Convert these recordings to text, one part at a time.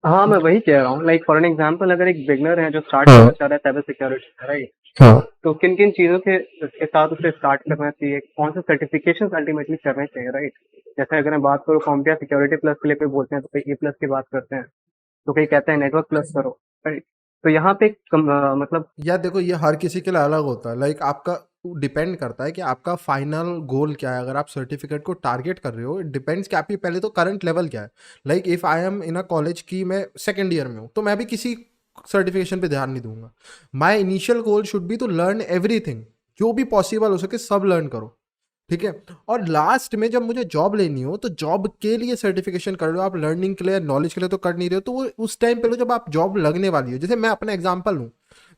हाँ, मैं वही कह रहा हूँ, लाइक फॉर एन एग्जांपल, अगर एक बिगनर है जो स्टार्ट हाँ करना चाह रहा है साइबर सिक्योरिटी, राइट? हाँ। तो किन किन चीज़ों के साथ उसे स्टार्ट करना चाहिए, कौन से सर्टिफिकेशन अल्टीमेटली करने चाहिए, राइट? जैसे अगर मैं बात करूँ कॉम्पिया सिक्योरिटी प्लस के लिए कोई बोलते हैं, तो कोई ए प्लस की बात करते हैं, तो कोई कहते हैं नेटवर्क प्लस करो, राइट? तो यहाँ पे मतलब यार देखो, ये हर किसी के लिए अलग होता है। लाइक आपका डिपेंड करता है कि आपका फाइनल गोल क्या है। अगर आप सर्टिफिकेट को टारगेट कर रहे हो, इट डिपेंड्स कि आपकी पहले तो करंट लेवल क्या है। Like if I am in a college की मैं सेकेंड ईयर में हूँ, तो मैं भी किसी सर्टिफिकेशन पे ध्यान नहीं दूंगा। My initial goal should be to learn everything. जो भी पॉसिबल हो सके सब लर्न करो, ठीक है। और लास्ट में जब मुझे जॉब लेनी हो, तो जॉब के लिए सर्टिफिकेशन कर रहे हो आप, लर्निंग के लिए नॉलेज के लिए तो कर नहीं रहे हो, तो वो उस टाइम पे लो जब आप जॉब लगने वाली हो। जैसे मैं अपना एग्जांपल लूँ,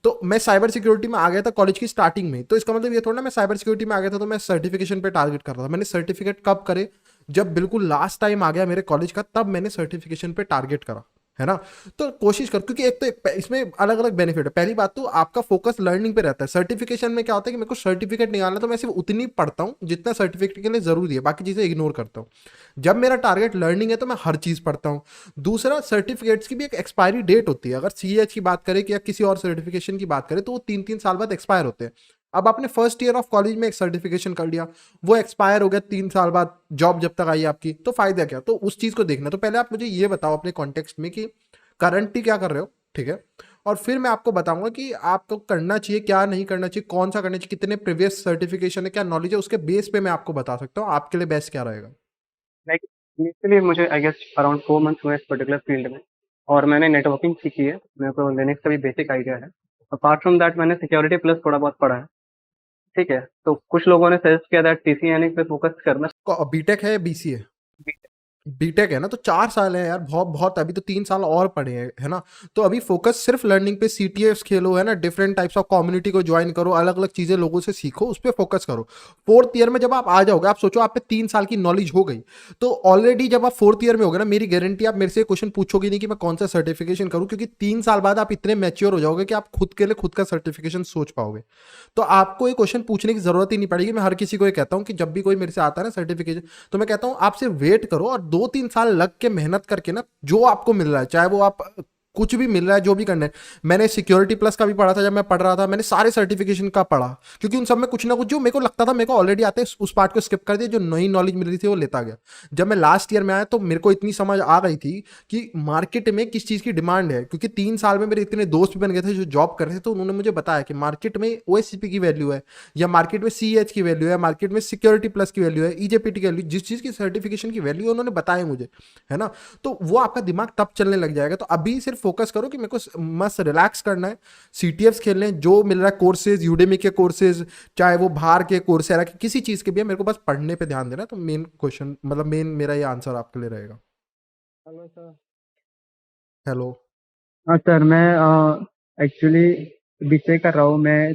तो मैं साइबर सिक्योरिटी में आ गया था कॉलेज की स्टार्टिंग में, तो इसका मतलब ये थोड़ा ना मैं साइबर सिक्योरिटी में आ गया था तो मैं सर्टिफिकेशन पे टारगेट कर रहा था। मैंने सर्टिफिकेट कब करे, जब बिल्कुल लास्ट टाइम आ गया मेरे कॉलेज का, तब मैंने सर्टिफिकेशन पे टारगेट करा, है ना। तो कोशिश कर, क्योंकि एक तो इसमें अलग अलग बेनिफिट है। पहली बात तो आपका फोकस लर्निंग पे रहता है। सर्टिफिकेशन में क्या होता है कि मेरे को सर्टिफिकेट निकालना है, तो मैं सिर्फ उतनी पढ़ता हूँ जितना सर्टिफिकेट के लिए जरूरी है, बाकी चीजें इग्नोर करता हूँ। जब मेरा टारगेट लर्निंग है तो मैं हर चीज पढ़ता हूँ। दूसरा, सर्टिफिकेट्स की भी एक एक्सपायरी डेट होती है। अगर सीएच की बात करें कि या किसी और सर्टिफिकेशन की बात करें, तो वो 3-3 साल बाद एक्सपायर होते हैं। अब आपने फर्स्ट ईयर ऑफ कॉलेज में एक सर्टिफिकेशन कर लिया, वो एक्सपायर हो गया 3 साल बाद, जॉब जब तक आई आपकी, तो फायदा क्या। तो उस चीज को देखना। तो पहले आप मुझे ये बताओ अपने कॉन्टेक्स्ट में कि करंटली क्या कर रहे हो, ठीक है। और फिर मैं आपको बताऊंगा कि आपको करना चाहिए क्या नहीं करना चाहिए, कौन सा करना चाहिए, कितने प्रीवियस सर्टिफिकेशन है, क्या नॉलेज है, उसके बेस पे मैं आपको बता सकता हूँ आपके लिए बेस्ट क्या रहेगा। लाइक इनिशियली मुझे आई गेस अराउंड 4 मंथ्स हुए इस पर्टिकुलर फील्ड में, और मैंने नेटवर्किंग सीखी है, मेरे को लिनक्स का भी बेसिक आइडिया है। अपार्ट फ्रॉम दैट मैंने सिक्योरिटी प्लस थोड़ा बहुत पढ़ा है, ठीक है? तो कुछ लोगों ने सजेस्ट किया दैट सीसीएनए पे फोकस करना। बीटेक है या बीसीए? बीटेक है ना, तो 4 साल है यार, बहुत बहुत। अभी तो 3 साल और पड़े हैं, है ना। तो अभी फोकस सिर्फ लर्निंग पे, सीटीएफ खेलो, है ना, डिफरेंट टाइप्स ऑफ कम्युनिटी को ज्वाइन करो, अलग अलग चीजें लोगों से सीखो, उस पर फोकस करो। फोर्थ ईयर में जब आप आ जाओगे, आप सोचो आप पे 3 साल की नॉलेज हो गई, तो ऑलरेडी जब आप फोर्थ ईयर में होगे ना, मेरी गारंटी आप मेरे से क्वेश्चन पूछोगे नहीं कि मैं कौन सा सर्टिफिकेशन करूं, क्योंकि 3 साल बाद आप इतने मैच्योर हो जाओगे कि आप खुद के लिए खुद का सर्टिफिकेशन सोच पाओगे। तो आपको ये क्वेश्चन पूछने की जरूरत ही नहीं पड़ेगी। मैं हर किसी को ये कहता हूँ कि जब भी कोई मेरे से आता है ना सर्टिफिकेशन, तो मैं कहता हूँ आप सिर्फ वेट करो, और 2-3 साल लग के मेहनत करके ना, जो आपको मिल रहा है, चाहे वो आप कुछ भी मिल रहा है, जो भी करना है। मैंने सिक्योरिटी प्लस का भी पढ़ा था, जब मैं पढ़ रहा था मैंने सारे सर्टिफिकेशन का पढ़ा, क्योंकि उन सब में कुछ ना कुछ जो मेरे को लगता था मेरे को ऑलरेडी आते हैं, उस पार्ट को स्किप कर दिया, जो नई नॉलेज मिल रही थी वो लेता गया। जब मैं लास्ट ईयर में आया, तो मेरे को इतनी समझ आ गई थी कि मार्केट में किस चीज़ की डिमांड है, क्योंकि 3 साल में मेरे इतने दोस्त भी बन गए थे जो जॉब कर रहे थे, तो उन्होंने मुझे बताया कि मार्केट में ओएससीपी की वैल्यू है, या मार्केट में सीएच की वैल्यू है, मार्केट में सिक्योरिटी प्लस की वैल्यू है, ईजेपीटी की वैल्यू, जिस चीज़ की सर्टिफिकेशन की वैल्यू है उन्होंने बताया मुझे, है ना। तो वो आपका दिमाग तब चलने लग जाएगा। तो अभी सिर्फ फोकस करो कि मेरे को मस्त रिलैक्स करना है, सीटीएफ्स खेलने हैं, जो मिल रहा है कोर्सेज, यूडेमी के कोर्सेज, चाहे वो बाहर के कोर्सेरा के किसी चीज़ के भी है, मेरे को बस पढ़ने पे ध्यान देना है। तो मेन क्वेश्चन, मतलब मेन मेरा ये आंसर आपके लिए रहेगा। Hello sir. हेलो। हाँ सर, मैं एक्चुअली बीसीए कर रहा हूँ, मैं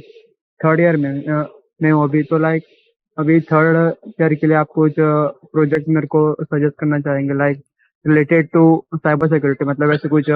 थर्ड ईयर में हूँ अभी। तो लाइक अभी थर्ड ईयर के लिए आप कुछ प्रोजेक्ट मेरे को सजेस्ट करना चाहेंगे, like related to cyber security, मतलब ऐसे कुछ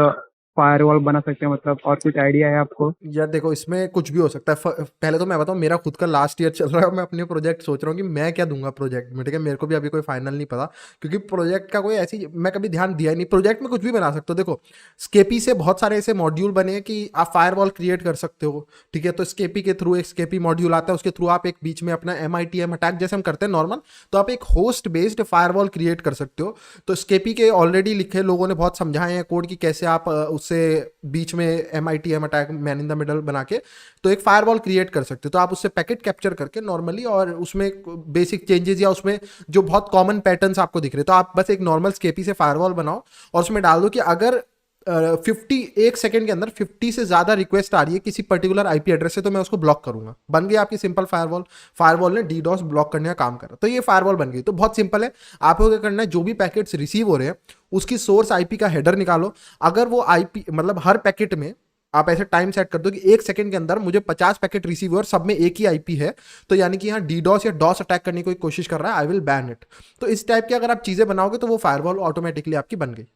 फायरवॉल बना सकते हैं मतलब, और कुछ आइडिया है आपको? यार देखो, इसमें कुछ भी हो सकता है। पहले तो मैं बताऊं, मेरा खुद का लास्ट ईयर चल रहा है, मैं अपने प्रोजेक्ट सोच रहा हूँ कि मैं क्या दूंगा प्रोजेक्ट में, ठीक है। मेरे को भी अभी कोई फाइनल नहीं पता, क्योंकि प्रोजेक्ट का कोई ऐसी मैं कभी ध्यान दिया ही नहीं। प्रोजेक्ट में कुछ भी बना सकते हो। देखो, स्केपी से बहुत सारे ऐसे मॉड्यूल बने हैं कि आप फायरवॉल क्रिएट कर सकते हो, ठीक है। तो स्केपी के थ्रू एक स्केपी मॉड्यूल आता है, उसके थ्रू आप एक बीच में अपना MITM अटैक जैसे हम करते हैं नॉर्मल, तो आप एक होस्ट बेस्ड फायरवॉल क्रिएट कर सकते हो। तो स्केपी के ऑलरेडी लिखे लोगों ने बहुत समझाए हैं कोड, कि कैसे आप उससे बीच में MITM attack, man in the middle बना के, तो एक फायरवॉल क्रिएट कर सकते हो। तो आप उससे पैकेट कैप्चर करके नॉर्मली, और उसमें बेसिक चेंजेस या उसमें जो बहुत कॉमन पैटर्न्स आपको दिख रहे, तो आप बस एक नॉर्मल स्केपी से फायरवॉल बनाओ, और उसमें डाल दो कि अगर 51 सेकेंड के अंदर 50 से ज्यादा रिक्वेस्ट आ रही है किसी पर्टिकुलर आईपी एड्रेस से, तो मैं उसको ब्लॉक करूंगा। बन गई आपकी सिंपल फायरवॉल। फायरवॉल ने डीडॉस ब्लॉक करने का काम करा, तो ये फायरवॉल बन गई। तो बहुत सिंपल है। आपको क्या करना है, जो भी पैकेट्स रिसीव हो रहे हैं उसकी सोर्स आईपी का हेडर निकालो। अगर वो आईपी, मतलब हर पैकेट में आप ऐसे टाइम सेट कर दो कि 1 सेकंड के अंदर मुझे 50 पैकेट रिसीव हुए और सब में एक ही आईपी है, तो यानी कि यहाँ डीडॉस या डॉस अटैक करने की कोई कोशिश कर रहा है, आई विल बैन इट। तो इस टाइप की अगर आप चीजें बनाओगे, तो वो फायरवॉल ऑटोमेटिकली आपकी बन गई।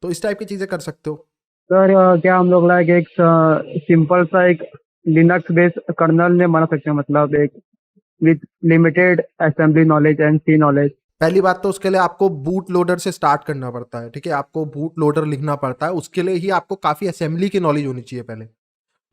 तो इस टाइप की चीजें कर सकते हो। सर क्या हम लोग लाइक एक सिंपल सा एक लिनक्स बेस्ड कर्नल में बना सकते हैं, मतलब एक with limited assembly knowledge and C knowledge? पहली बात तो उसके लिए आपको बूट लोडर से स्टार्ट करना पड़ता है, ठीक है? आपको बूट लोडर लिखना पड़ता है, उसके लिए ही आपको काफ़ी असेंबली की नॉलेज होनी चाहिए पहले,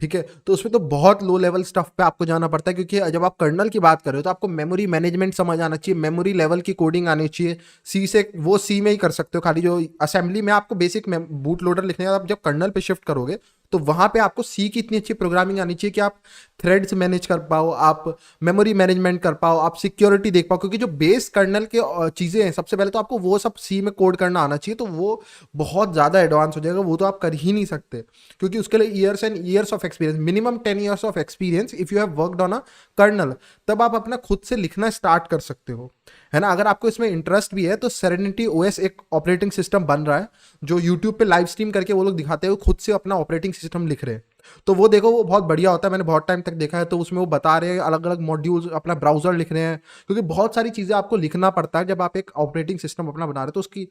ठीक है? तो उसमें तो बहुत लो लेवल स्टफ पे आपको जाना पड़ता है, क्योंकि जब आप कर्नल की बात कर रहे हो तो आपको मेमोरी मैनेजमेंट समझ आना चाहिए, मेमोरी लेवल की कोडिंग आनी चाहिए। सी से वो सी में ही कर सकते हो खाली, जो असेंबली में आपको बेसिक बूट लोडर लिखने का, आप जब कर्नल पे शिफ्ट करोगे तो वहां पे आपको सी की इतनी अच्छी प्रोग्रामिंग आनी चाहिए कि आप थ्रेड्स मैनेज कर पाओ, आप मेमोरी मैनेजमेंट कर पाओ, आप सिक्योरिटी देख पाओ, क्योंकि जो बेस कर्नल के चीज़ें हैं सबसे पहले तो आपको वो सब सी में कोड करना आना चाहिए। तो वो बहुत ज़्यादा एडवांस हो जाएगा, वो तो आप कर ही नहीं सकते, क्योंकि उसके लिए years and years of experience, minimum 10 years of experience if you have worked on a kernel, तब आप अपना खुद से लिखना स्टार्ट कर सकते हो, है ना? अगर आपको इसमें इंटरेस्ट भी है तो सेरेनिटी ओएस एक ऑपरेटिंग सिस्टम बन रहा है, जो यूट्यूब पे लाइव स्ट्रीम करके वो लोग दिखाते हैं खुद से अपना ऑपरेटिंग सिस्टम लिख रहे हैं। तो वो देखो, वो बहुत बढ़िया होता है, मैंने बहुत टाइम तक देखा है। तो उसमें वो बता रहे हैं अलग अलग मॉड्यूल्स, अपना ब्राउजर लिख रहे हैं, क्योंकि बहुत सारी चीज़ें आपको लिखना पड़ता है जब आप एक ऑपरेटिंग सिस्टम अपना बना रहे हो। तो उसकी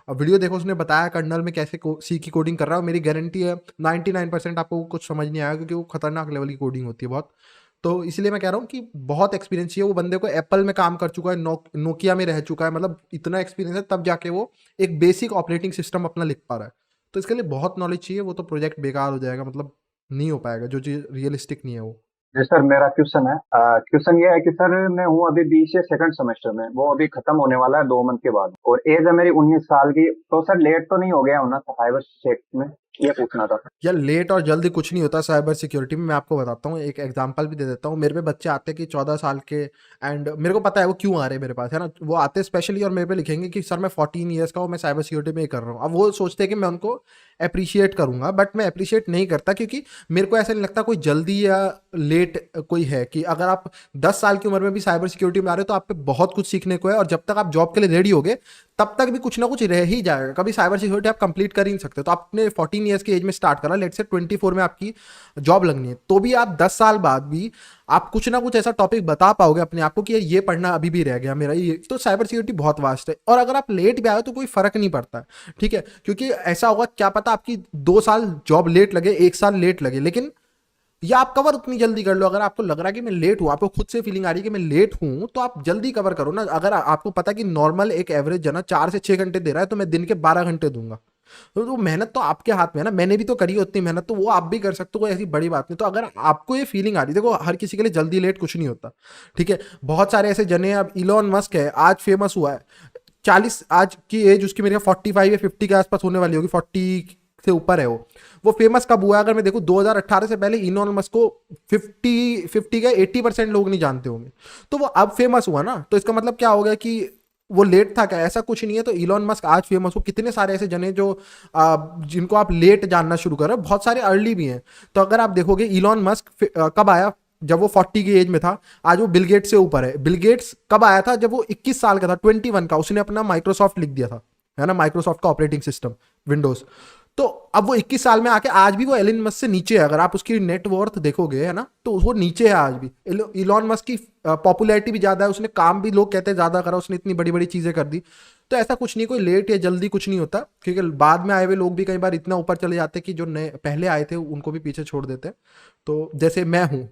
वीडियो देखो, उसने बताया कर्नल में कैसे सी की कोडिंग कर रहा है। मेरी गारंटी है 99% आपको कुछ समझ नहीं आएगा, क्योंकि वो खतरनाक लेवल की कोडिंग होती है बहुत। तो इसलिए मैं कह रहा हूँ कि बहुत एक्सपीरियंस चाहिए। वो बंदे को एप्पल में काम कर चुका है, नोकिया में रह चुका है, मतलब इतना एक्सपीरियंस है, तब जाके वो एक बेसिक ऑपरेटिंग सिस्टम अपना लिख पा रहा है। तो इसके लिए बहुत नॉलेज चाहिए, वो तो प्रोजेक्ट बेकार हो जाएगा, मतलब नहीं हो पाएगा, जो चीज़ रियलिस्टिक नहीं है वो। जी सर, मेरा क्वेश्चन है। क्वेश्चन ये है कि सर मैं हूँ अभी बीसीए सेकंड सेमेस्टर में, वो अभी खत्म होने वाला है 2 मंथ के बाद, और एज है मेरी 19 साल की। तो सर लेट तो नहीं हो गया हूँ ना साइबर सेक्टर में, ये पूछना था। यार लेट और जल्दी कुछ नहीं होता साइबर सिक्योरिटी में। मैं आपको बताता हूँ, एक एग्जांपल भी दे देता हूँ। मेरे पे बच्चे आते हैं कि 14 साल के, एंड मेरे को पता है वो क्यों आ रहे हैं मेरे पास, है ना? वो आते हैं स्पेशली और मेरे पे लिखेंगे कि सर मैं 14 years का हूँ, मैं साइबर सिक्योरिटी में ही कर रहा हूँ। अब वो सोचते हैं कि मैं उनको अप्रिशिएट करूंगा, बट मैं अप्रिशिएट नहीं करता, क्योंकि मेरे को ऐसा नहीं लगता कोई जल्दी या लेट कोई है। कि अगर आप 10 साल की उम्र में भी साइबर सिक्योरिटी में आ रहे हो तो आप पे बहुत कुछ सीखने को है, और जब तक आप जॉब के लिए रेडी होगे तब तक भी कुछ ना कुछ रह ही जाएगा। कभी साइबर सिक्योरिटी आप कंप्लीट कर ही नहीं सकते। तो आपने 14 years की एज में स्टार्ट करा, लेट से 24 में आपकी जॉब लगनी है, तो भी आप 10 साल बाद भी आप कुछ ना कुछ ऐसा टॉपिक बता पाओगे अपने आप को कि ये पढ़ना अभी भी रह गया मेरा ये। तो साइबर सिक्योरिटी बहुत वास्ट है, और अगर आप लेट भी आए तो कोई फर्क नहीं पड़ता है, ठीक है? क्योंकि ऐसा होगा, क्या पता आपकी 2 साल जॉब लेट लगे, 1 साल लेट लगे, लेकिन या आप कवर उतनी जल्दी कर लो। अगर आपको लग रहा है कि मैं लेट हूं, आपको खुद से फीलिंग आ रही है कि मैं लेट हूं, तो आप जल्दी कवर करो ना। अगर आपको पता है कि नॉर्मल एक एवरेज जना 4 से 6 घंटे दे रहा है, तो मैं दिन के 12 घंटे दूंगा। तो मेहनत तो आपके हाथ में है ना, मैंने भी तो करी है उतनी मेहनत, तो वो आप भी कर सकते हो, कोई ऐसी बड़ी बात नहीं। तो अगर आपको ये फीलिंग आ रही है, देखो हर किसी के लिए जल्दी लेट कुछ नहीं होता, ठीक है? बहुत सारे ऐसे जने हैं, अब इलॉन मस्क है, आज फेमस हुआ है, 40 आज की एज उसकी मेरे 45 या 50 के आसपास होने वाली होगी, 40 से ऊपर है वो फेमस कब हुआ है? अगर मैं देखूं 2018 से पहले इलॉन मस्क को 50 का 80% लोग नहीं जानते होंगे। तो वो अब फेमस हुआ ना, तो इसका मतलब क्या हो गया कि वो लेट था क्या? ऐसा कुछ नहीं है। तो इलॉन मस्क आज फेमस हो, कितने सारे ऐसे जने जो जिनको आप लेट जानना शुरू कर रहे हो, बहुत सारे अर्ली भी हैं। तो अगर आप देखोगे इलॉन मस्क कब आया? जब वो 40 की एज में था। आज वो बिल गेट्स से ऊपर है। बिल गेट्स कब आया था? जब वो 21 साल का था, 21 का। उसने अपना माइक्रोसॉफ्ट लिख दिया था, है ना? माइक्रोसॉफ्ट का ऑपरेटिंग सिस्टम विंडोज। तो अब वो 21 साल में आके आज भी वो एलन मस्क से नीचे है। अगर आप उसकी नेटवर्थ देखोगे, है ना, तो वो नीचे है आज भी। इलॉन मस्क की पॉपुलैरिटी भी ज्यादा है, उसने काम भी लोग कहते हैं ज्यादा करा, उसने इतनी बड़ी बड़ी चीजें कर दी। तो ऐसा कुछ नहीं, कोई लेट या जल्दी कुछ नहीं होता, क्योंकि बाद में आए हुए लोग भी कई बार इतना ऊपर चले जाते हैं कि जो नए पहले आए थे उनको भी पीछे छोड़ देते हैं। तो जैसे मैं हूँ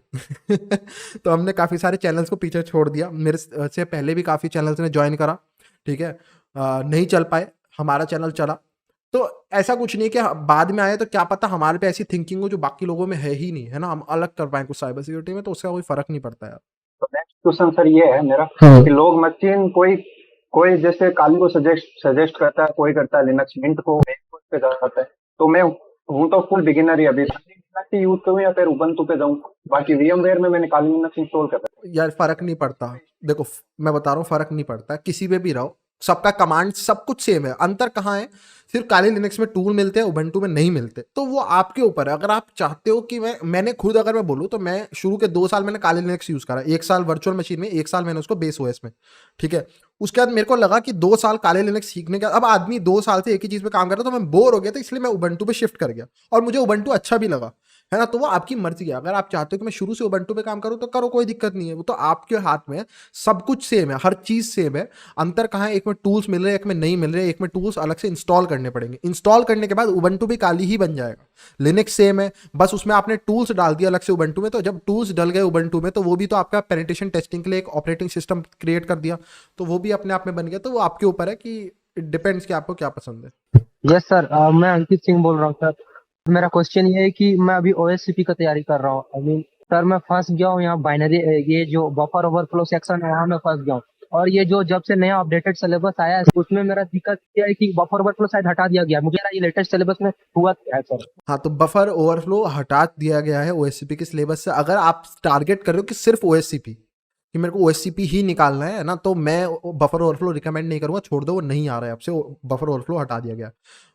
तो हमने काफी सारे चैनल्स को पीछे छोड़ दिया, मेरे से पहले भी काफी चैनल्स ने ज्वाइन करा, ठीक है? नहीं चल पाए, हमारा चैनल चला। तो ऐसा कुछ नहीं कि बाद में आए तो क्या पता हमारे पे ऐसी थिंकिंग हो जो बाकी लोगों में है ही नहीं, है ना? हम अलग कर पाए कुछ साइबर सिक्योरिटी में, तो उसका कोई फर्क नहीं पड़ता यार। तो नेक्स्ट क्वेश्चन सर ये है मेरा हाँ। कि लोग मशीन कोई कोई जैसे काली को सजेस्ट करता है, कोई करता है लिनक्स मिंट को पे जाता है। तो मैं हूँ तो फुल बिगिनर ही अभी, लिनक्स यूज करूँ या फिर उबंटू पे जाऊँ? बाकी VMware में मैंने काली लिनक्स इंस्टॉल कर रखा है। यार फर्क नहीं पड़ता, देखो मैं बता रहा हूँ, फर्क नहीं पड़ता किसी पे भी रहो, सबका कमांड सब कुछ सेम है। अंतर कहाँ है? सिर्फ काली लिनक्स में टूल मिलते हैं, उबंटू में नहीं मिलते। तो वो आपके ऊपर है। अगर आप चाहते हो कि मैंने खुद अगर मैं बोलूँ तो मैं शुरू के 2 साल मैंने काली लिनक्स यूज करा, 1 साल वर्चुअल मशीन में, 1 साल मैंने उसको बेस ओएस में, ठीक है? उसके बाद मेरे को लगा कि 2 साल काले लिनक्स सीखने का, अब आदमी 2 साल से एक ही चीज पे काम कर रहा, तो मैं बोर हो गया था, इसलिए मैं उबंटू पे शिफ्ट कर गया, और मुझे उबंटू अच्छा भी लगा, है ना? तो वो आपकी मर्जी है। अगर आप चाहते हो कि मैं शुरू से उबंटू पे काम करूँ तो करो, कोई दिक्कत नहीं है। वो तो आपके हाथ में है। सब कुछ सेम है, हर चीज़ सेम है। अंतर कहाँ है? एक में टूल्स मिल रहे हैं, एक में नहीं मिल रहे हैं। एक में टूल्स अलग से इंस्टॉल करने पड़ेंगे। इंस्टॉल करने के बाद उबंटू भी काली ही बन जाएगा। लिनक्स सेम है, बस उसमें आपने टूल्स डाल दिया अलग से उबंटू में। तो जब टूल्स डल गए उबंटू में तो वो भी तो आपका पेनिट्रेशन टेस्टिंग के लिए एक ऑपरेटिंग सिस्टम क्रिएट कर दिया। तो वो भी अपने आप में बन गया। तो वो आपके ऊपर है कि इट डिपेंड्स कि आपको क्या पसंद है। यस सर, मैं अंकित सिंह बोल रहा हूँ सर। मेरा क्वेश्चन ये है कि मैं अभी ओएससीपी का तैयारी कर रहा हूँ। आई मीन सर, मैं फंस गया हूँ यहाँ बाइनरी, ये जो बफर ओवरफ्लो सेक्शन है वहाँ मैं फंस गया हूँ। और ये जो जब से नया अपडेटेड सिलेबस आया है उसमें मेरा दिक्कत क्या है कि बफर ओवरफ्लो शायद हटा दिया गया है। मुझे ये लेटेस्ट सिलेबस में हुआ क्या है सर? हाँ, तो बफर ओवरफ्लो हटा दिया गया है ओएससीपी के सिलेबस से। अगर आप टारगेट कर रहे हो कि सिर्फ ओएससीपी, कि मेरे को ओएससीपी ही निकालना है ना, तो मैं बफर ओवरफ्लो रिकमेंड नहीं करूंगा। छोड़ दो, वो नहीं आ रहा है आपसे, बफर ओवरफ्लो हटा दिया गया।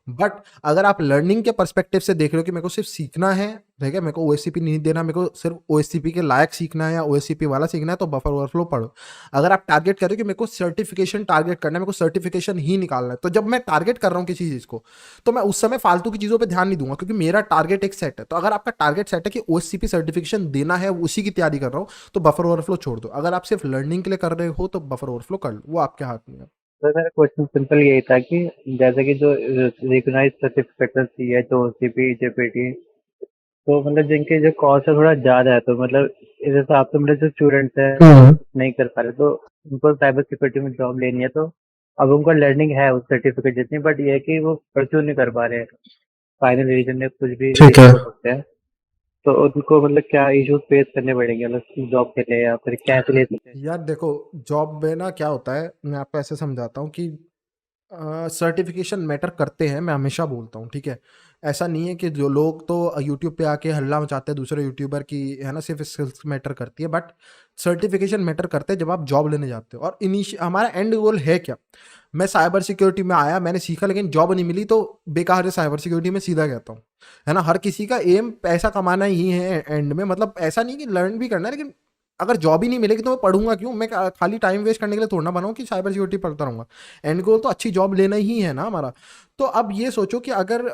बट अगर आप लर्निंग के पर्सपेक्टिव से देख रहे हो कि मेरे को सिर्फ सीखना है, ठीक है, मेरे को ओएससीपी नहीं देना, मेरे को सिर्फ ओएससीपी के लायक सीखना है या ओएससीपी वाला सीखना है, तो बफर ओवरफ्लो पढ़ो। अगर आप टारगेट कर रहे हो कि मेरे को सर्टिफिकेशन टारगेट करना है, मेरे को सर्टिफिकेशन ही निकालना है, तो जब मैं टारगेट कर रहा हूँ किसी चीज़ को, तो मैं उस समय फालतू की चीज़ों पे ध्यान नहीं दूंगा, क्योंकि मेरा टारगेट एक सेट है। तो अगर आपका टारगेट सेट है कि ओएससीपी सर्टिफिकेशन देना है, उसी की तैयारी कर रहा हूँ, तो बफर ओवरफ्लो छोड़ दो। अगर आप सिर्फ लर्निंग के लिए कर रहे हो तो बफर ओवरफ्लो कर लो, वो आपके हाथ में है। सर मेरा क्वेश्चन सिंपल यही था कि जैसे कि जो रिकॉग्नाइज सर्टिफिकेट चाहिए तो ओसीपी जेपीटी, तो मतलब जिनके जो कॉस्ट है थोड़ा ज़्यादा है, तो मतलब इस हिसाब से मतलब जो स्टूडेंट्स है नहीं कर पा रहे, तो उनको साइबर सिक्योरिटी में जॉब लेनी है, तो अब उनको लर्निंग है उस सर्टिफिकेट जितनी, बट ये है कि वो परस्यू नहीं कर पा रहे हैं। फाइनल रिवीजन में कुछ भी ठीक है। हो सकते हैं, तो उनको मतलब क्या इश्यूज फेस करने पड़ेंगे मतलब जॉब के लिए, या फिर कैसे ले सकते हैं? यार देखो, जॉब में ना क्या होता है, मैं आपको ऐसे समझाता हूँ कि सर्टिफिकेशन मैटर करते हैं, मैं हमेशा बोलता हूँ, ठीक है। ऐसा नहीं है कि जो लोग तो यूट्यूब पे आके हल्ला मचाते हैं दूसरे यूट्यूबर की, है ना, सिर्फ स्किल्स मैटर करती है, बट सर्टिफिकेशन मैटर करते हैं जब आप जॉब लेने जाते हो। और हमारा एंड गोल है क्या? मैं साइबर सिक्योरिटी में आया, मैंने सीखा, लेकिन जॉब नहीं मिली, तो बेकार है साइबर सिक्योरिटी में, सीधा कहता हूँ, है ना। हर किसी का एम पैसा कमाना ही है एंड में। मतलब ऐसा नहीं कि लर्न भी करना है, लेकिन अगर जॉब ही नहीं मिलेगी तो मैं पढ़ूंगा क्यों? मैं खाली टाइम वेस्ट करने के लिए थोड़ा ना बनाऊं कि साइबर सिक्योरिटी पढ़ता रहूंगा। एंड गोल तो अच्छी जॉब लेना ही है ना हमारा। तो अब ये सोचो कि अगर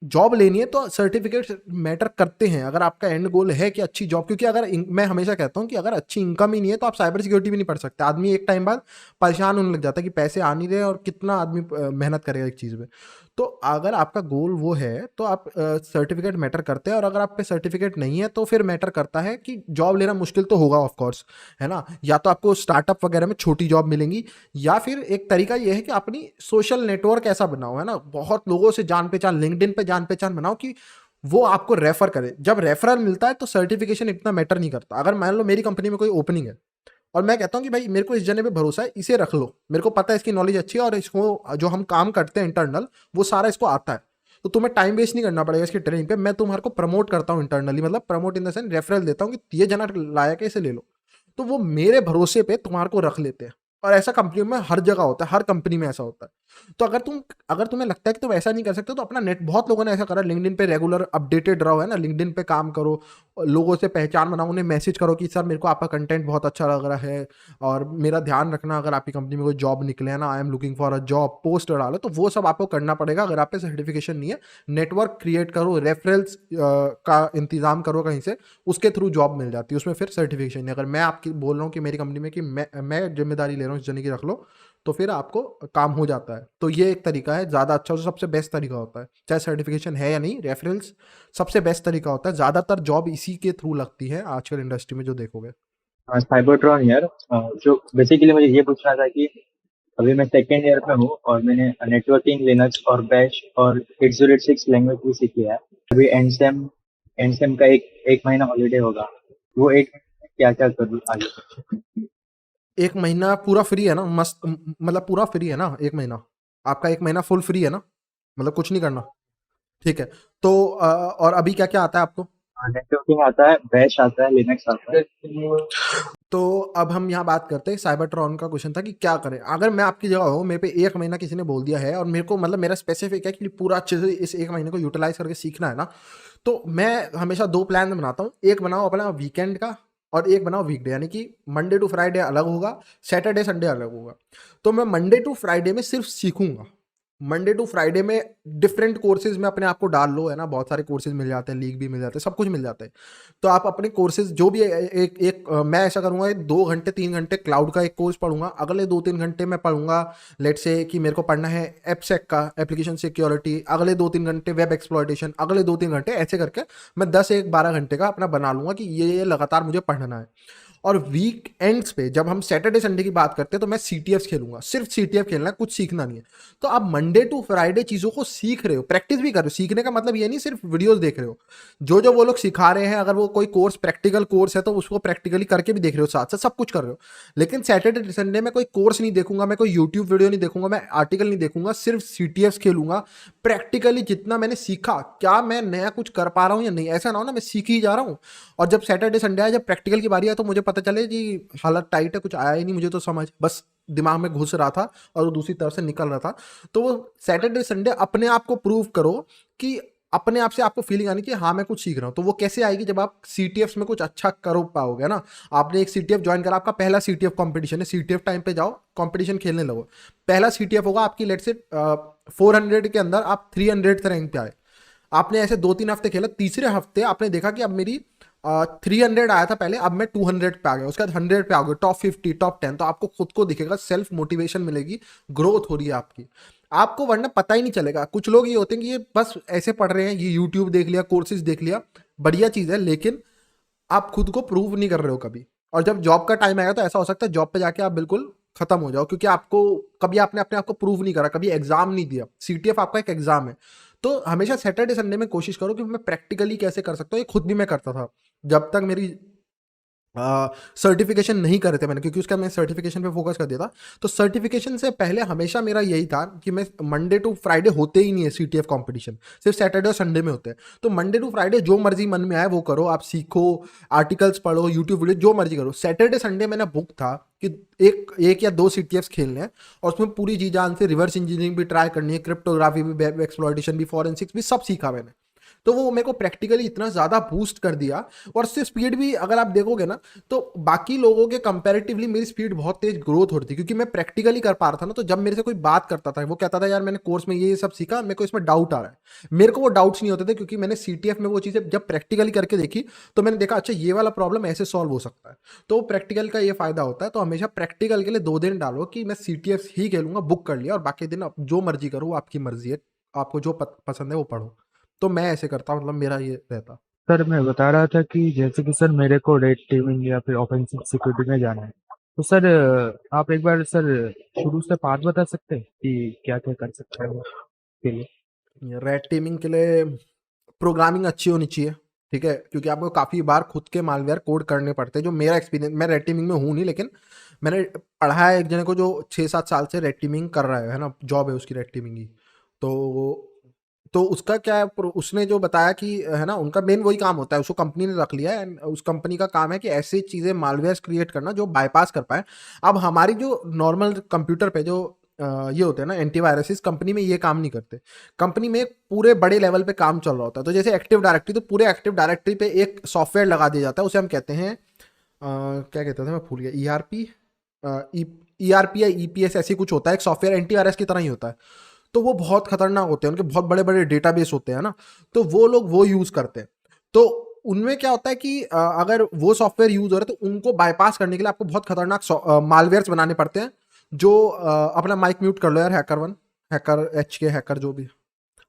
जॉब लेनी है तो सर्टिफिकेट मैटर करते हैं, अगर आपका एंड गोल है कि अच्छी जॉब। क्योंकि अगर मैं हमेशा कहता हूं कि अगर अच्छी इनकम ही नहीं है तो आप साइबर सिक्योरिटी भी नहीं पढ़ सकते। आदमी एक टाइम बाद परेशान होने लग जाता है कि पैसे आ नहीं रहे और कितना आदमी मेहनत करेगा एक चीज़ में। तो अगर आपका गोल वो है तो आप सर्टिफिकेट मैटर करते हैं, और अगर आप पे सर्टिफिकेट नहीं है तो फिर मैटर करता है कि जॉब लेना मुश्किल तो होगा ऑफ कोर्स, है ना। या तो आपको स्टार्टअप वगैरह में छोटी जॉब मिलेंगी, या फिर एक तरीका ये है कि अपनी सोशल नेटवर्क ऐसा बनाओ, है ना, बहुत लोगों से जान पहचान, लिंक्डइन पे जान पहचान बनाओ कि वो आपको रेफर करे। जब रेफरल मिलता है तो सर्टिफिकेशन इतना मैटर नहीं करता। अगर मान लो मेरी कंपनी में कोई ओपनिंग है और मैं कहता हूँ कि भाई मेरे को इस जने पे भरोसा है, इसे रख लो, मेरे को पता है इसकी नॉलेज अच्छी है और इसको जो हम काम करते हैं इंटरनल वो सारा इसको आता है, तो तुम्हें टाइम वेस्ट नहीं करना पड़ेगा इसकी ट्रेनिंग पे। मैं तुम्हारे को प्रमोट करता हूँ इंटरनली, मतलब promote in the sense referral देता हूँ कि ये जना लायक है, इसे ले लो। तो वो मेरे भरोसे पे तुम्हारे को रख लेते हैं। और ऐसा कंपनी में हर जगह होता है, हर कंपनी में ऐसा होता है। तो अगर तुम्हें लगता है कि तुम ऐसा नहीं कर सकते तो अपना नेट, बहुत लोगों ने ऐसा करा, लिंक्डइन पे रेगुलर अपडेटेड रहो, है ना, लिंक्डइन पे काम करो, लोगों से पहचान बनाओ, उन्हें मैसेज करो कि सर मेरे को आपका कंटेंट बहुत अच्छा लग रहा है और मेरा ध्यान रखना अगर आपकी कंपनी में कोई जॉब निकले, है ना, I am looking for a job, post डालो। तो वो सब आपको करना पड़ेगा अगर आप पे सर्टिफिकेशन नहीं है। नेटवर्क क्रिएट करो, रेफरल्स का इंतजाम करो कहीं से, उसके थ्रू जॉब मिल जाती है, उसमें फिर सर्टिफिकेशन नहीं। अगर मैं आपकी बोल रहा हूँ कि मेरी कंपनी में कि मैं जिम्मेदारी ले रहा हूँ इस जने की रख लो, तो फिर आपको काम हो जाता है। तो ये एक तरीका है, ज़्यादा अच्छा, जो सबसे बेस्ट तरीका होता है, चाहे सर्टिफिकेशन है या नहीं, रेफरल्स सबसे बेस्ट तरीका होता है। ज़्यादातर जॉब इसी के थ्रू लगती है आजकल इंडस्ट्री में, जो देखोगे। साइबरट्रॉन यार, जो बेसिकली मुझे ये पूछना था कि अभी मैं सेकेंड ईयर में हूँ और मैंने नेटवर्किंग, लिनक्स और बैश और 8086 लैंग्वेज भी सीखी है। अभी एंड सेम का एक महीना हॉलीडे होगा, वो एक महीने में क्या क्या करूँ आगे? एक महीना पूरा फ्री है ना, मस्त, मतलब पूरा फ्री है ना एक महीना, आपका एक महीना फुल फ्री है ना, मतलब कुछ नहीं करना, ठीक है। तो और अभी क्या क्या आता है आपको? नेटवर्किंग आता है, बैश आता है, लिनक्स आता है। तो अब हम यहाँ बात करते हैं, साइबरट्रॉन का क्वेश्चन था कि क्या करें। अगर मैं आपकी जगह हूँ, मेरे पे एक महीना किसी ने बोल दिया है और मेरे को, मतलब मेरा स्पेसिफिक है कि पूरा अच्छे से इस एक महीने को यूटिलाइज करके सीखना है ना, तो मैं हमेशा दो प्लान बनाता हूँ। एक बनाओ अपना वीकेंड का और एक बनाओ वीकडे, यानी कि मंडे टू फ्राइडे अलग होगा, सैटरडे संडे अलग होगा। तो मैं मंडे टू फ्राइडे में सिर्फ सीखूंगा, मंडे टू फ्राइडे में डिफरेंट कोर्सेज में अपने आप को डाल लो, है ना, बहुत सारे कोर्सेज मिल जाते हैं, लीग भी मिल जाते हैं, सब कुछ मिल जाता है। तो आप अपने कोर्सेज जो भी मैं ऐसा करूंगा 2 घंटे 3 घंटे क्लाउड का एक कोर्स पढ़ूंगा, अगले 2-3 घंटे मैं पढ़ूंगा लेट से कि मेरे को पढ़ना है एपसेक का, एप्लीकेशन सिक्योरिटी, अगले 2-3 घंटे वेब एक्सप्लॉयटेशन, अगले 2-3 घंटे, ऐसे करके मैं 10-12 घंटे का अपना बना लूंगा कि ये लगातार मुझे पढ़ना है। और वीक एंड्स पे जब हम सैटरडे संडे की बात करते हैं तो मैं सीटीएफ खेलूंगा, सिर्फ सीटीएफ खेलना है, कुछ सीखना नहीं है। तो आप मंडे टू फ्राइडे चीजों को सीख रहे हो, प्रैक्टिस भी कर रहे हो। सीखने का मतलब ये नहीं सिर्फ वीडियोस देख रहे हो, जो जो वो लोग सिखा रहे हैं, अगर वो कोई कोर्स प्रैक्टिकल कोर्स है तो उसको प्रैक्टिकली करके भी देख रहे हो, साथ साथ सब कुछ कर रहे हो। लेकिन सैटरडे संडे में कोई कोर्स नहीं देखूंगा, मैं कोई यूट्यूब वीडियो नहीं देखूंगा, मैं आर्टिकल नहीं देखूंगा, सिर्फ सीटीएफ खेलूंगा। प्रैक्टिकली जितना मैंने सीखा, क्या मैं नया कुछ कर पा रहा हूँ या नहीं, ऐसा ना हो ना मैं सीख ही जा रहा हूँ और जब सैटरडे संडे आए, जब प्रैक्टिकल की बारी आए तो मुझे पता चले कि हालत टाइट है, कुछ आया ही नहीं मुझे तो समझ, बस दिमाग में घुस रहा था और वो दूसरी तरफ से निकल रहा था। तो वो सैटरडे संडे अपने आप को प्रूव करो कि अपने आप से आपको फीलिंग आनी कि हाँ मैं कुछ सीख रहा हूँ। तो वो कैसे आएगी, जब आप सीटीएफ में कुछ अच्छा कर पाओगे ना। आपने एक सीटीएफ ज्वाइन करा, आपका पहला सीटीएफ कंपटीशन है, सीटीएफ टाइम पे जाओ कंपटीशन खेलने लगो, पहला सीटीएफ होगा आपकी, लेट से 400 के अंदर आप 300 रैंक पे आए। आपने ऐसे 2-3 हफ्ते खेला, तीसरे हफ्ते आपने देखा कि अब मेरी 300 आया था पहले, अब मैं 200 पे आ गया, उसके बाद 100 पे आ गया, टॉप 50 टॉप 10। तो आपको खुद को दिखेगा, सेल्फ मोटिवेशन मिलेगी, ग्रोथ हो रही है आपकी। आपको वरना पता ही नहीं चलेगा। कुछ लोग ये होते हैं कि ये बस ऐसे पढ़ रहे हैं, ये यूट्यूब देख लिया, कोर्सेज देख लिया, बढ़िया चीज़ है, लेकिन आप खुद को प्रूव नहीं कर रहे हो कभी। और जब जॉब का टाइम आएगा तो ऐसा हो सकता है जॉब पे जाके आप बिल्कुल खत्म हो जाओ, क्योंकि आपको कभी आपने अपने आप को प्रूव नहीं करा, कभी एग्जाम नहीं दिया। सीटीएफ आपका एक एग्जाम है। तो हमेशा सैटरडे संडे में कोशिश करो कि मैं प्रैक्टिकली कैसे कर सकता हूँ। ये खुद भी मैं करता था जब तक मेरी सर्टिफिकेशन नहीं करे थे मैंने, क्योंकि उसका मैं सर्टिफिकेशन पे फोकस कर दिया था। तो सर्टिफिकेशन से पहले हमेशा मेरा यही था कि मैं मंडे टू फ्राइडे होते ही नहीं है सीटीएफ कंपटीशन, सिर्फ सैटरडे और संडे में होते हैं। तो मंडे टू फ्राइडे जो मर्जी मन में आए वो करो, आप सीखो, आर्टिकल्स पढ़ो, यूट्यूब वीडियो जो मर्जी करो। सैटरडे संडे मैंने बुक था कि एक या 2 सीटीएफ खेलने हैं और उसमें पूरी जी जान से रिवर्स इंजीनियरिंग भी ट्राई करनी है, क्रिप्टोग्राफी भी, वेब एक्सप्लॉयटेशन भी, फॉरेंसिक्स भी, सब सीखा मैंने। तो वो मेरे को प्रैक्टिकली इतना ज़्यादा बूस्ट कर दिया। और उससे स्पीड भी अगर आप देखोगे ना तो बाकी लोगों के कंपैरेटिवली मेरी स्पीड बहुत तेज ग्रोथ हो रही थी, क्योंकि मैं प्रैक्टिकली कर पा रहा था ना। तो जब मेरे से कोई बात करता था, वो कहता था यार मैंने कोर्स में ये सब सीखा, मेरे को इसमें डाउट आ रहा है, मेरे को वो डाउट्स नहीं होते थे, क्योंकि मैंने सीटीएफ में वो चीज़ें जब प्रैक्टिकली करके देखी तो मैंने देखा अच्छा ये वाला प्रॉब्लम ऐसे सॉल्व हो सकता है। तो प्रैक्टिकल का ये फायदा होता है। तो हमेशा प्रैक्टिकल के लिए 2 दिन डालो कि मैं सीटीएफ ही खेलूंगा, बुक कर लिया, और बाकी दिन आप जो मर्जी करो, वो आपकी मर्जी है, आपको जो पसंद है वो पढ़ो। तो मैं ऐसे करता हूँ, मतलब मेरा ये रहता। सर मैं बता रहा था कि जैसे कि सर मेरे को रेड टीमिंग या फिर ऑफेंसिव सिक्योरिटी में जाना है, तो सर आप एक बार सर शुरू से पाथ बता सकते हैं कि क्या क्या कर सकते हैं के लिए। रेड टीमिंग के लिए प्रोग्रामिंग अच्छी होनी चाहिए, ठीक है, क्योंकि आपको काफ़ी बार खुद के मालवेयर कोड करने पड़ते हैं। जो मेरा एक्सपीरियंस, मैं रेड टीमिंग में हूँ नहीं, लेकिन मैंने पढ़ा है एक जने को जो 6-7 साल से रेड टीमिंग कर रहा है ना, जॉब है उसकी रेड टीमिंग की। तो उसका क्या है, उसने जो बताया कि है ना, उनका मेन वही काम होता है, उसको कंपनी ने रख लिया है, एंड उस कंपनी का काम है कि ऐसी चीज़ें मालवेयर क्रिएट करना जो बाईपास कर पाए। अब हमारी जो नॉर्मल कंप्यूटर पे जो ये होते हैं ना एंटीवायरस, कंपनी में ये काम नहीं करते। कंपनी में पूरे बड़े लेवल पे काम चल रहा होता है। तो जैसे एक्टिव डायरेक्टरी, तो पूरे एक्टिव डायरेक्टरी पे एक सॉफ्टवेयर लगा दिया जाता है, उसे हम कहते हैं क्या कहते थे, मैं भूल गया, ईआरपी या ईपीएस ऐसी कुछ होता है, एक सॉफ्टवेयर एंटीवायरस की तरह ही होता है। तो वो बहुत खतरनाक होते हैं, उनके बहुत बड़े बड़े डेटाबेस होते हैं ना, तो वो लोग वो यूज़ करते हैं। तो उनमें क्या होता है कि अगर वो सॉफ्टवेयर यूज़ हो रहा है तो उनको बाईपास करने के लिए आपको बहुत खतरनाक मालवेयर्स बनाने पड़ते हैं। जो अपना माइक म्यूट कर लो यार, हैकर1, हैकर HK, हैकर जो भी।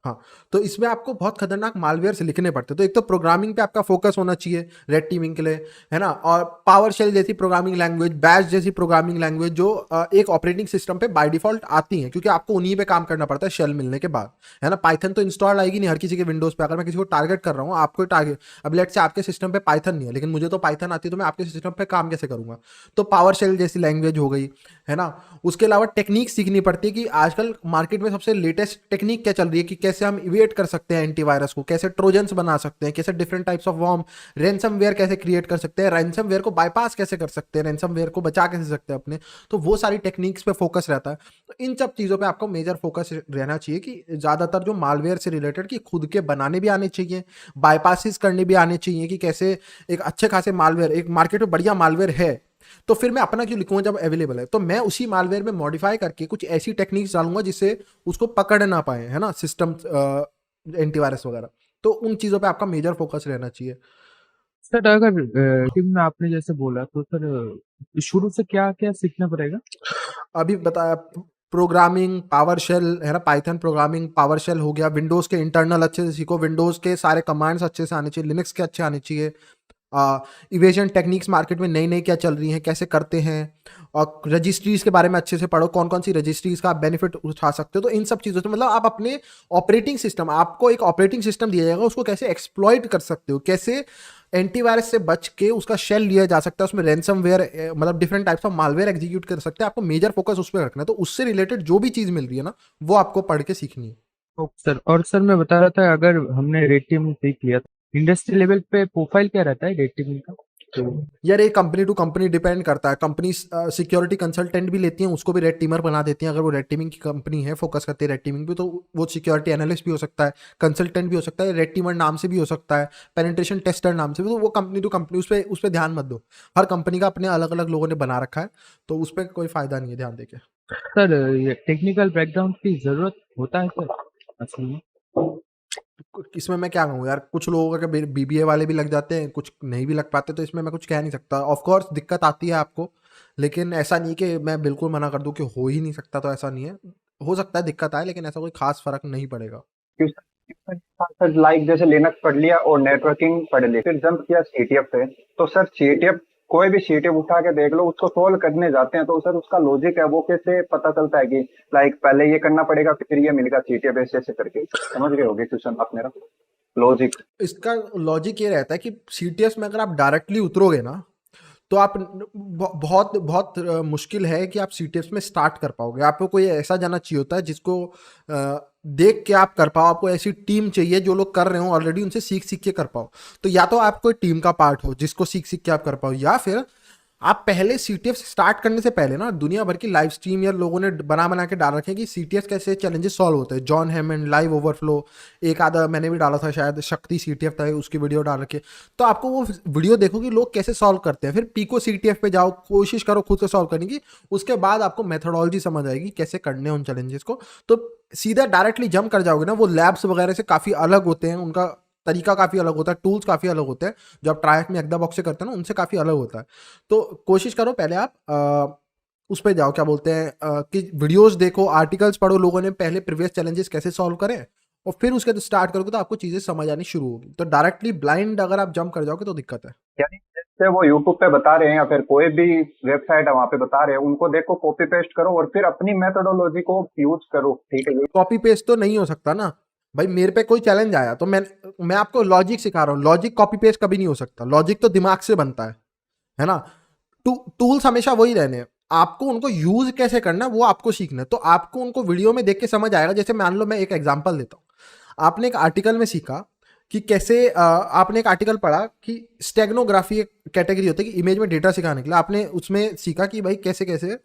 हाँ, तो इसमें आपको बहुत खतरनाक मालवेयर से लिखने पड़ते हैं। तो एक तो प्रोग्रामिंग पे आपका फोकस होना चाहिए रेड टीमिंग के लिए, है ना, और पावर शेल जैसी प्रोग्रामिंग लैंग्वेज, बैश जैसी प्रोग्रामिंग लैंग्वेज जो एक ऑपरेटिंग सिस्टम पे बाय डिफॉल्ट आती हैं, क्योंकि आपको उन्हीं पे काम करना पड़ता है शेल मिलने के बाद, है ना। पाइथन तो इंस्टॉल आएगी नहीं हर किसी के विंडोज पे। अगर मैं किसी को टारगेट कर रहा हूँ, आपको टारगेट, अब लेट से आपके सिस्टम पे पाइथन नहीं है लेकिन मुझे तो पाइथन आती है, तो मैं आपके सिस्टम पे काम कैसे करूंगा। तो पावर शेल जैसी लैंग्वेज हो गई, है ना। उसके अलावा टेक्निक सीखनी पड़ती है कि आजकल मार्केट में सबसे लेटेस्ट टेक्निक क्या चल रही है, कि कैसे हम इवेट कर सकते हैं एंटीवायरस को, कैसे ट्रोजन्स बना सकते हैं, कैसे different types of worm, ransomware कैसे क्रिएट कर सकते हैं, रैनसमवेयर को बाईपास कैसे कर सकते हैं, रैनसमवेयर को बचा कैसे सकते हैं अपने। तो वो सारी टेक्निक्स पे फोकस रहता है। तो इन सब चीज़ों पे आपको मेजर फोकस रहना चाहिए कि ज़्यादातर जो मालवेयर से रिलेटेड कि खुद के बनाने भी आने चाहिए, बाईपासिस करने भी आने चाहिए, कि कैसे एक अच्छे खासे मालवेयर, एक मार्केट में बढ़िया मालवेयर है तो फिर मैं अपना क्यों लिखूंगा जब अवेलेबल है? तो मैं उसी मालवेयर में मॉडिफाई करके कुछ ऐसी टेक्निक्स डालूंगा जिससे उसको पकड़ ना पाए, है ना, सिस्टम एंटीवायरस वगैरह। तो उन चीज़ों पे आपका मेजर फोकस रहना चाहिए। सर अगर टीम में आपने जैसे बोला तो सर शुरू से क्या क्या सीखना पड़ेगा? अभी बताया, प्रोग्रामिंग, पावर शेल है ना, पाइथन प्रोग्रामिंग, पावर शेल हो गया, विंडोज़ के इंटरनल अच्छे से सीखो, विंडोज़ के सारे कमांड्स अच्छे से आने चाहिए, लिनक्स के अच्छे आने चाहिए। इवेजन टेक्निक्स मार्केट में नई नई क्या चल रही हैं, कैसे करते हैं, और रजिस्ट्रीज के बारे में अच्छे से पढ़ो, कौन कौन सी रजिस्ट्रीज का आप बेनिफिट उठा सकते हो। तो इन सब चीज़ों से मतलब आप अपने ऑपरेटिंग सिस्टम, आपको एक ऑपरेटिंग सिस्टम दिया जाएगा, उसको कैसे एक्सप्लॉइट कर सकते हो, कैसे एंटीवायरस से बच के उसका शेल लिया जा सकता है, उसमें रैंसमवेयर मतलब different types of malware execute कर सकते हैं। आपको मेजर फोकस उस पर रखना है। तो उससे रिलेटेड जो भी चीज़ मिल रही है ना, वो आपको पढ़ के सीखनी है। Okay sir. और सर मैं बता रहा था अगर हमने रेड टीम सीख लिया तो इंडस्ट्री लेवल पे प्रोफाइल क्या रहता है रेड टीम का? तो यार ये कंपनी टू कंपनी डिपेंड करता है। कंपनी सिक्योरिटी कंसल्टेंट भी लेती हैं, उसको भी रेड टीमर बना देती हैं। अगर वो रेड टीमिंग की कंपनी है, फोकस करती है रेड टीमिंग पे, तो वो सिक्योरिटी एनालिस्ट भी हो सकता है, कंसल्टेंट भी हो सकता है, रेड टीमर नाम से भी हो सकता है, पेनिट्रेशन टेस्टर नाम से भी। तो वो कंपनी टू कंपनी, उस पर ध्यान मत दो। हर कंपनी का अपने अलग अलग लोगों ने बना रखा है, तो उस पर कोई फायदा नहीं है ध्यान देके। सर ये टेक्निकल बैकग्राउंड की जरूरत होता है सर असल में? इसमें मैं क्या कहूँ यार, कुछ लोगों का बीबीए वाले भी लग जाते हैं, कुछ नहीं भी लग पाते, तो इसमें मैं कुछ कह नहीं सकता। ऑफ कोर्स दिक्कत आती है आपको, लेकिन ऐसा नहीं कि मैं बिल्कुल मना कर दूं कि हो ही नहीं सकता, तो ऐसा नहीं है। हो सकता है दिक्कत आए, लेकिन ऐसा कोई खास फर्क नहीं पड़ेगा। सर लाइक जैसे लिनक्स पढ़ लिया और नेटवर्किंग पढ़ ली, फिर जंप किया सीटीएफ पे, तो सर सीटीएफ कोई भी सीटीएफ उठा के देख लो, उसको सोल्व करने जाते हैं तो सर उसका लॉजिक है वो कैसे पता चलता है कि लाइक पहले ये करना पड़ेगा फिर ये मिलेगा सीटीएफ ऐसे ऐसे करके। समझ गए होगे क्वेश्चन आप मेरा लॉजिक? इसका लॉजिक ये रहता है कि सीटीएस में अगर आप डायरेक्टली उतरोगे ना, तो आप बहुत बहुत मुश्किल है कि आप सीटीएस में स्टार्ट कर पाओगे। आपको कोई ऐसा जाना चाहिए होता है जिसको देख के आप कर पाओ। आपको ऐसी टीम चाहिए जो लोग कर रहे हो ऑलरेडी, उनसे सीख सीख के कर पाओ। तो या तो आप कोई टीम का पार्ट हो जिसको सीख सीख के आप कर पाओ, या फिर आप पहले सीटीएफ स्टार्ट करने से पहले ना दुनिया भर की लाइव स्ट्रीम या लोगों ने बना के डाल रखे हैं कि सीटीएफ कैसे चैलेंजेस सॉल्व होते हैं। जॉन हेमंड, लाइव ओवरफ्लो, एक आधा मैंने भी डाला था शायद, शक्ति सीटीएफ था, उसकी वीडियो डाल रखे। तो आपको वो वीडियो देखो कि लोग कैसे सॉल्व करते हैं, फिर पीको सीटीएफ पे जाओ, कोशिश करो खुद से सॉल्व करने की। उसके बाद आपको मेथोडोलॉजी समझ आएगी कैसे करने हैं उन चैलेंजेस को। तो सीधा डायरेक्टली जंप कर जाओगे ना, वो लैब्स वगैरह से काफ़ी अलग होते हैं, उनका तरीका काफ़ी अलग होता है, टूल्स काफ़ी अलग होते हैं। जो आप ट्रायक में एकदम बॉक्स से करते हैं ना, उनसे काफ़ी अलग होता है। तो कोशिश करो पहले आप उस पे जाओ, क्या बोलते हैं, कि वीडियोस देखो, आर्टिकल्स पढ़ो, लोगों ने पहले प्रीवियस चैलेंजेस कैसे सॉल्व करें, और फिर उसके बाद स्टार्ट करोगे तो आपको चीज़ें समझ आनी शुरू होगी। तो डायरेक्टली ब्लाइंड अगर आप जंप कर जाओगे तो दिक्कत है। यानी जैसे वो यूट्यूब पे बता रहे हैं या फिर कोई भी वेबसाइट है वहां पे बता रहे हैं, उनको देखो, कॉपी पेस्ट करो और फिर अपनी मेथोडोलॉजी को यूज करो। ठीक है, कॉपी पेस्ट तो नहीं हो सकता ना भाई। मेरे पे कोई चैलेंज आया तो मैं आपको लॉजिक सिखा रहा हूँ। लॉजिक कॉपी पेस्ट कभी नहीं हो सकता। लॉजिक तो दिमाग से बनता है ना। टूल्स हमेशा वही रहने हैं, आपको उनको यूज कैसे करना है वो आपको सीखना है। तो आपको उनको वीडियो में देख के समझ आएगा। जैसे मान लो मैं एक एग्जांपल देता हूँ। आपने एक आर्टिकल में सीखा कि कैसे आपने एक आर्टिकल पढ़ा कि स्टेगनोग्राफी एक कैटेगरी होती है कि इमेज में डेटा सिखाने के लिए। आपने उसमें सीखा कि भाई कैसे कैसे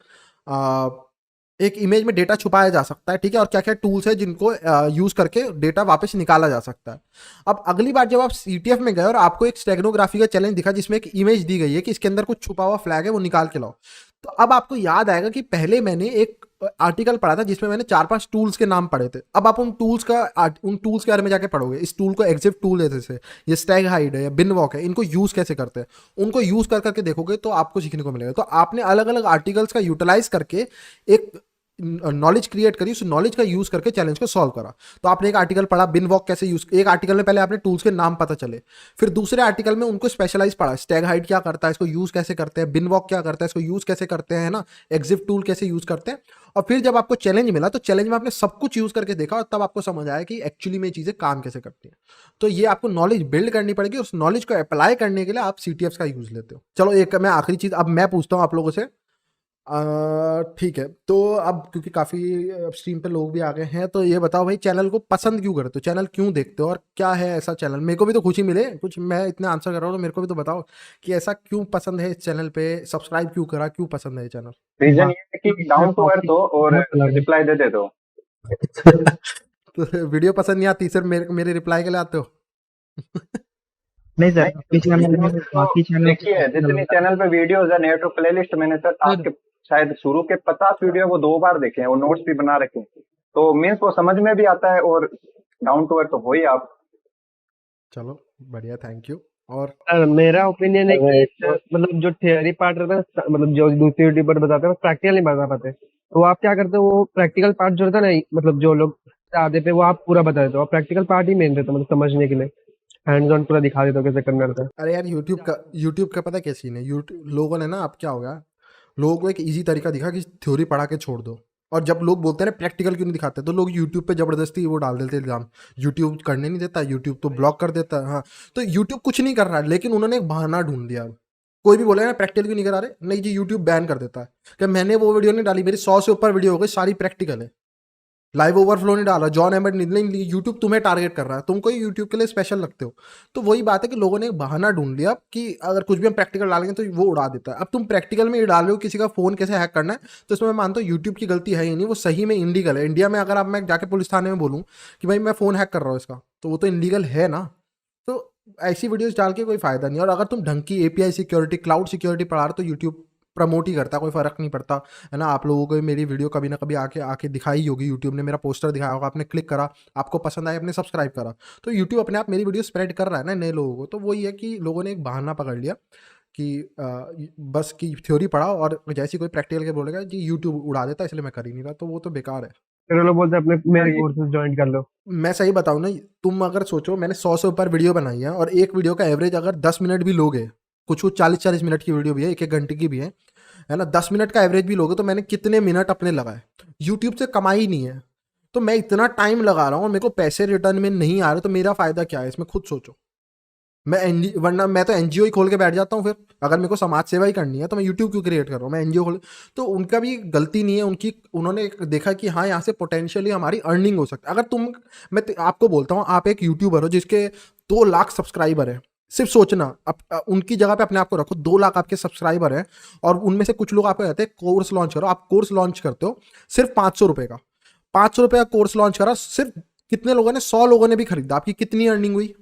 एक इमेज में डेटा छुपाया जा सकता है, ठीक है, और क्या क्या टूल्स है जिनको यूज करके डेटा वापस निकाला जा सकता है। अब अगली बार जब आप सीटीएफ में गए और आपको एक स्टेगनोग्राफी का चैलेंज दिखा जिसमें एक इमेज दी गई है कि इसके अंदर कुछ छुपा हुआ फ्लैग है, वो निकाल के लाओ। तो अब आपको याद आएगा कि पहले मैंने एक आर्टिकल पढ़ा था जिसमें मैंने 4-5 टूल्स के नाम पढ़े थे। अब आप उन टूल्स के बारे में जाके पढ़ोगे। इस टूल को एग्जिट टूल है, जैसे ये स्टैग हाइड है या बिनवॉक है, इनको यूज कैसे करते हैं, उनको यूज कर करके देखोगे तो आपको सीखने को मिलेगा। तो आपने अलग अलग आर्टिकल्स का यूटिलाइज करके एक नॉलेज क्रिएट करी, उस नॉलेज का यूज करके चैलेंज को सॉल्व करा। तो आपने एक आर्टिकल पढ़ा बिनवॉक कैसे यूज, एक आर्टिकल में पहले आपने टूल्स के नाम पता चले, फिर दूसरे आर्टिकल में उनको स्पेशलाइज पढ़ा, स्टैग हाइड क्या करता है, इसको यूज कैसे करते हैं, बिनवॉक क्या करता है, इसको यूज कैसे करते हैं ना, एग्जिट टूल कैसे यूज करते हैं। और फिर जब आपको चैलेंज मिला तो चैलेंज में आपने सब कुछ यूज करके देखा और तब आपको समझ आया कि एक्चुअली में चीजें काम कैसे करती हैं। तो ये आपको नॉलेज बिल्ड करनी पड़ेगी। उस नॉलेज को अप्लाई करने के लिए आप सीटीएफ का यूज लेते हो। चलो एक मैं आखिरी चीज अब मैं पूछता हूँ आप लोगों से। ठीक है, तो अब क्योंकि काफ़ी स्ट्रीम पे लोग भी आ गए हैं, तो ये बताओ भाई, चैनल को पसंद क्यों करते हो, चैनल क्यों देखते हो, और क्या है ऐसा चैनल? मेरे को भी तो खुशी मिले कुछ, मैं इतना आंसर कर रहा हूँ तो मेरे को भी तो बताओ कि ऐसा क्यों पसंद है इस चैनल पे, सब्सक्राइब क्यों करा, क्यों पसंद है ये चैनल? रीजन ये है कि डाउन टू अर्थ हो और रिप्लाई दे दो। तो वीडियो पसंद नहीं आती, सिर्फ मेरे रिप्लाई के लिए आते हो? नहीं सर, नहीं आपके चैनल में वीडियोस तो बाकी चैनल देखिए, जितनी चैनल पे वीडियोस है नेट प्लेलिस्ट मैंने सर आज सर के शायद शुरू के 50 वीडियो वो 2 बार देखे हैं, वो नोट्स भी बना रखे हैं, तो मीन्स वो समझ में भी आता है और डाउन टू अर्थ तो हो ही आप। चलो बढ़िया, थैंक यू। और मेरा ओपिनियन है अगर कि मतलब जो थियरी पार्ट रहता है, मतलब जो दूसरी यूट्यूबर बताते हैं प्रैक्टिकल नहीं बता पाते, तो आप क्या करते हो, वो प्रैक्टिकल पार्ट जो रहता है ना, मतलब जो लोग आते पे वो आप पूरा बता देते हो, प्रैक्टिकल पार्ट ही मेन रहता है, मतलब समझने के लिए हैंड्स ऑन पूरा दिखा देते हो कैसे करना रहता है। अरे यार, यूट्यूब का पता है क्या सीन है? यूट्यूब लोगों ने ना, अब क्या हो गया, लोगों को एक इजी तरीका दिखा कि थ्योरी पढ़ा के छोड़ दो। और जब लोग बोलते हैं ना प्रैक्टिकल क्यों नहीं दिखाते, तो लोग यूट्यूब पे जबरदस्ती वो डाल देते हैं इल्जाम, यूट्यूब करने नहीं देता, यूट्यूब तो ब्लॉक कर देता है। हाँ, तो यूट्यूब कुछ नहीं कर रहा है, लेकिन उन्होंने एक बहाना ढूंढ दिया। अब कोई भी बोलेगा ना प्रैक्टिकल क्यों नहीं करा रहे, नहीं जी यूट्यूब बैन कर देता है कि मैंने वो वीडियो नहीं डाली, मेरी 100 से ऊपर वीडियो हो गई, सारी प्रैक्टिकल है। लाइव ओवरफ्लो नहीं डाला, जॉन एमर्ट नहीं, यूट्यूब तुम्हें टारगेट कर रहा है, तुम कोई यूट्यूब के लिए स्पेशल लगते हो। तो वही बात है कि लोगों ने एक बहाना ढूंढ लिया कि अगर कुछ भी हम प्रैक्टिकल डालेंगे तो वो उड़ा देता है। अब तुम प्रैक्टिकल में ये डाल रहे हो किसी का फोन कैसे हैक करना है, तो इसमें मैं मानता हूँ यूट्यूब की गलती है ही नहीं, वो सही में इनलीगल है। इंडिया में अगर आप मैं जाके पुलिस थाने में बोलूँ कि भाई मैं फोन हैक कर रहा हूँ इसका, तो वो तो इनलीगल है ना। तो ऐसी वीडियोस डाल के कोई फायदा नहीं। और अगर तुम ढंग की एपीआई सिक्योरिटी, क्लाउड सिक्योरिटी पढ़ा रहे हो, तो यूट्यूब प्रमोट ही करता है, कोई फर्क नहीं पड़ता है ना। आप लोगों को मेरी वीडियो कभी ना कभी आके आके दिखाई होगी, यूट्यूब ने मेरा पोस्टर दिखाया होगा, आपने क्लिक करा, आपको पसंद आया, आपने सब्सक्राइब करा, तो यूट्यूब अपने आप मेरी वीडियो स्प्रेड कर रहा है ना नए लोगों को। तो वही है कि लोगों ने एक बहाना पकड़ लिया कि बस की थ्योरी पढ़ा और जैसी कोई प्रैक्टिकल के बोलेगा जी यूट्यूब उड़ा देता है, इसलिए मैं कर ही नहीं रहा, तो वो तो बेकार है। फिर वो लोग बोलते हैं अपने मेरे ये कोर्सेज ज्वाइन कर लो। मैं सही बताऊँ ना, तुम अगर सोचो मैंने 100 से ऊपर वीडियो बनाई है, और एक वीडियो का एवरेज अगर 10 मिनट भी लोगे, कुछ कुछ 40-40 मिनट की वीडियो भी है, 1-1 घंटे की भी है ना, 10 मिनट का एवरेज भी लोगे, तो मैंने कितने मिनट अपने लगाए, यूट्यूब से कमाई ही नहीं है। तो मैं इतना टाइम लगा रहा हूँ और मेरे को पैसे रिटर्न में नहीं आ रहे, तो मेरा फायदा क्या है इसमें, खुद सोचो। वरना मैं तो एनजीओ ही खोल के बैठ जाता हूँ फिर। अगर मेरे को समाज सेवा ही करनी है तो मैं यूट्यूब क्यों क्रिएट कर रहा हूँ, मैं एनजीओ खोल। तो उनका भी गलती नहीं है, उन्होंने देखा कि हाँ यहाँ से पोटेंशियली हमारी अर्निंग हो सकती है। अगर आपको बोलता हूँ, आप एक यूट्यूबर हो जिसके 2 लाख सब्सक्राइबर है, सिर्फ सोचना, उनकी जगह पे अपने आप को रखो, 2 लाख आपके सब्सक्राइबर हैं, और उनमें से कुछ लोग आपको कहते हैं कोर्स लॉन्च करो, आप कोर्स लॉन्च करते हो सिर्फ 500 रुपये का, 500 रुपये का कोर्स लॉन्च करा, सिर्फ कितने लोगों ने, 100 लोगों ने भी खरीदा, आपकी कितनी अर्निंग हुई?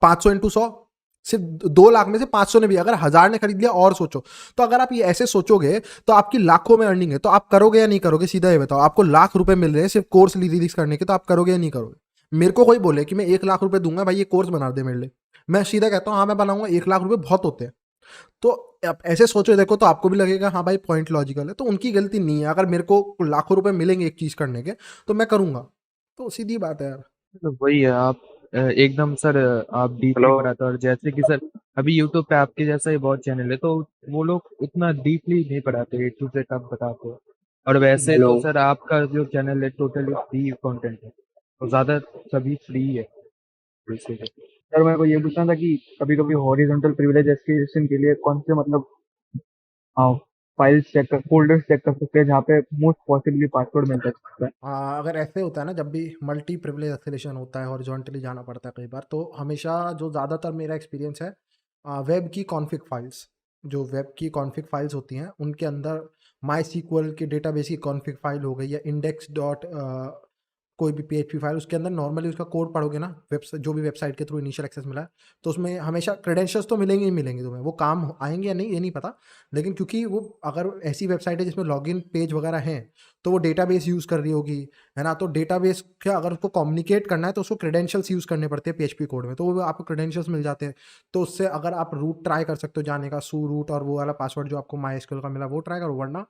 500 इंटू 100, सिर्फ 2 लाख में से 500 ने भी, अगर 1000 ने खरीद लिया, और सोचो। तो अगर आप ये ऐसे सोचोगे तो आपकी लाखों में अर्निंग है, तो आप करोगे या नहीं करोगे? सीधा ये बताओ, आपको लाख रुपए मिल रहे हैं सिर्फ कोर्स रिलीज करने के, तो आप करोगे या नहीं करोगे? मेरे को कोई बोले कि मैं 1 लाख रुपए दूंगा भाई ये कोर्स बना दे मेरे लिए, मैं सीधा कहता हूँ हाँ मैं बनाऊंगा, 1 लाख रुपए बहुत होते हैं। तो आप ऐसे सोचो देखो, तो आपको भी लगेगा हाँ भाई पॉइंट लॉजिकल है। तो उनकी गलती नहीं है, अगर मेरे को लाखों रुपए मिलेंगे एक चीज करने के, तो मैं करूंगा। तो सीधी बात है यार। तो वही है आप एकदम सर आप डीपली हेलो। पढ़ाते हो, और जैसे कि सर अभी यूट्यूब पे आपके जैसा ही बहुत चैनल है, तो वो लोग उतना डीपली नहीं पढ़ाते, A to Z आप बताते हो। और वैसे हेलो। तो सर आपका जो चैनल है टोटली फ्री कंटेंट है, तो ज़्यादा सभी फ्री है बेसिकली। सर मेरे को ये पूछना था कि कभी कभी हॉरिजॉन्टल प्रिविलेज एक्विजिशन के लिए कौन से मतलब फाइल्स चेक कर, फोल्डर्स चेक कर सकते हैं जहाँ पे मोस्ट पॉसिबली पासवर्ड मिल सकता है? अगर ऐसे होता है ना, जब भी मल्टी प्रिविलेज एस्केलेशन होता है, हॉरिजॉन्टली जाना पड़ता है कई बार, तो हमेशा जो ज़्यादातर मेरा एक्सपीरियंस है, वेब की कॉन्फ़िग फाइल्स, जो वेब की कॉन्फ़िग फाइल्स होती हैं उनके अंदर माई सीक्वल की डेटाबेस की कॉन्फ़िग फाइल हो गई, या इंडेक्स डॉट कोई भी PHP फाइल, उसके अंदर नॉर्मली उसका कोड पढ़ोगे ना, वेबसाइट जो भी वेबसाइट के थ्रू इनिशियल एक्सेस मिला है, तो उसमें हमेशा क्रेडेंशियल्स तो मिलेंगे ही मिलेंगे तुम्हें, वो काम आएंगे या नहीं ये नहीं पता, लेकिन क्योंकि वो अगर ऐसी वेबसाइट है जिसमें लॉगिन पेज वगैरह हैं, तो वो डेटाबेस यूज़ कर रही होगी, है ना। तो डेटाबेस के अगर उसको कम्युनिकेट करना है तो उसको क्रेडेंशियल्स यूज़ करने पड़ते हैं PHP कोड में, तो वो आपको क्रेडेंशियल्स मिल जाते हैं। तो उससे अगर आप रूट ट्राई कर सकते हो जाने का, सू रूट, और वो वाला पासवर्ड जो आपको MySQL का मिला वो ट्राई करो, वरना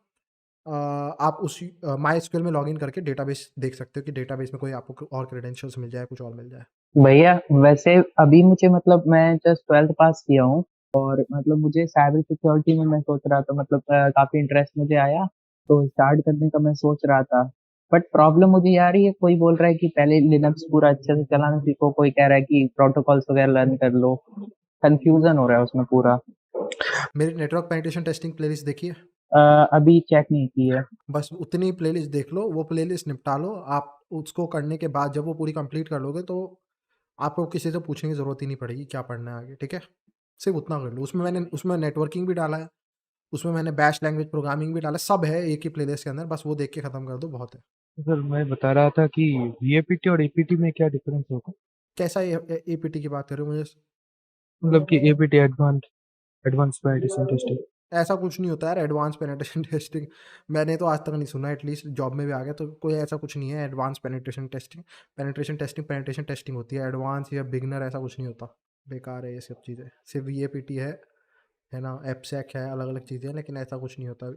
आप उस MySQL में लॉगिन करके डेटाबेस देख सकते हो कि डेटाबेस में कोई आपको और क्रेडेंशियल्स मिल जाए, कुछ और मिल जाए। भैया वैसे अभी मुझे मतलब मैं जस्ट 12th पास किया हूँ, और मतलब मुझे साइबर सिक्योरिटी में मैं सोच रहा था, मतलब काफी इंटरेस्ट मुझे आया, तो स्टार्ट करने का मैं सोच रहा था। बट प्रॉब्लम मुझे ये आ रही है, कोई बोल रहा है कि पहले लिनक्स पूरा अच्छे से चलाना सीखो, कोई कह रहा है कि प्रोटोकॉल्स वगैरह लर्न कर लो, कंफ्यूजन हो रहा है उसमें पूरा। मेरी नेटवर्क पेनिट्रेशन टेस्टिंग प्लेलिस्ट देखिए, अभी चेक नहीं की है। बस उतनी प्लेलिस्ट देख लो, वो प्लेलिस्ट निपटा लो आप। उसको करने के बाद जब वो पूरी कंप्लीट कर लोगे, तो आपको किसी से पूछने की ज़रूरत ही नहीं पड़ेगी क्या पढ़ना है आगे, ठीक है। सिर्फ उतना कर लो, उसमें नेटवर्किंग भी डाला है, उसमें मैंने बैश लैंग्वेज प्रोग्रामिंग भी डाला, सब है एक ही प्लेलिस्ट के अंदर, बस वो देख के ख़त्म कर दो, बहुत है। तो सर मैं बता रहा था कि VAPT और APT में क्या डिफरेंस होगा? कैसा APT की बात कर रहे हो मुझे? मतलब कि एपीटी एडवांस पेनिट्रेशन टेस्टिंग? ऐसा कुछ नहीं होता यार एडवांस पेनिट्रेशन टेस्टिंग। मैंने तो आज तक नहीं सुना, एटलीस्ट जॉब में भी आ गया तो कोई ऐसा कुछ नहीं है advance penetration testing. Penetration testing होती है, एडवांस या बिगनर ऐसा कुछ नहीं होता। बेकार है ये सब चीज़ें, सिर्फ वीएपीटी है ना, एपसेक है, अलग अलग चीज़ें हैं, लेकिन ऐसा कुछ नहीं होता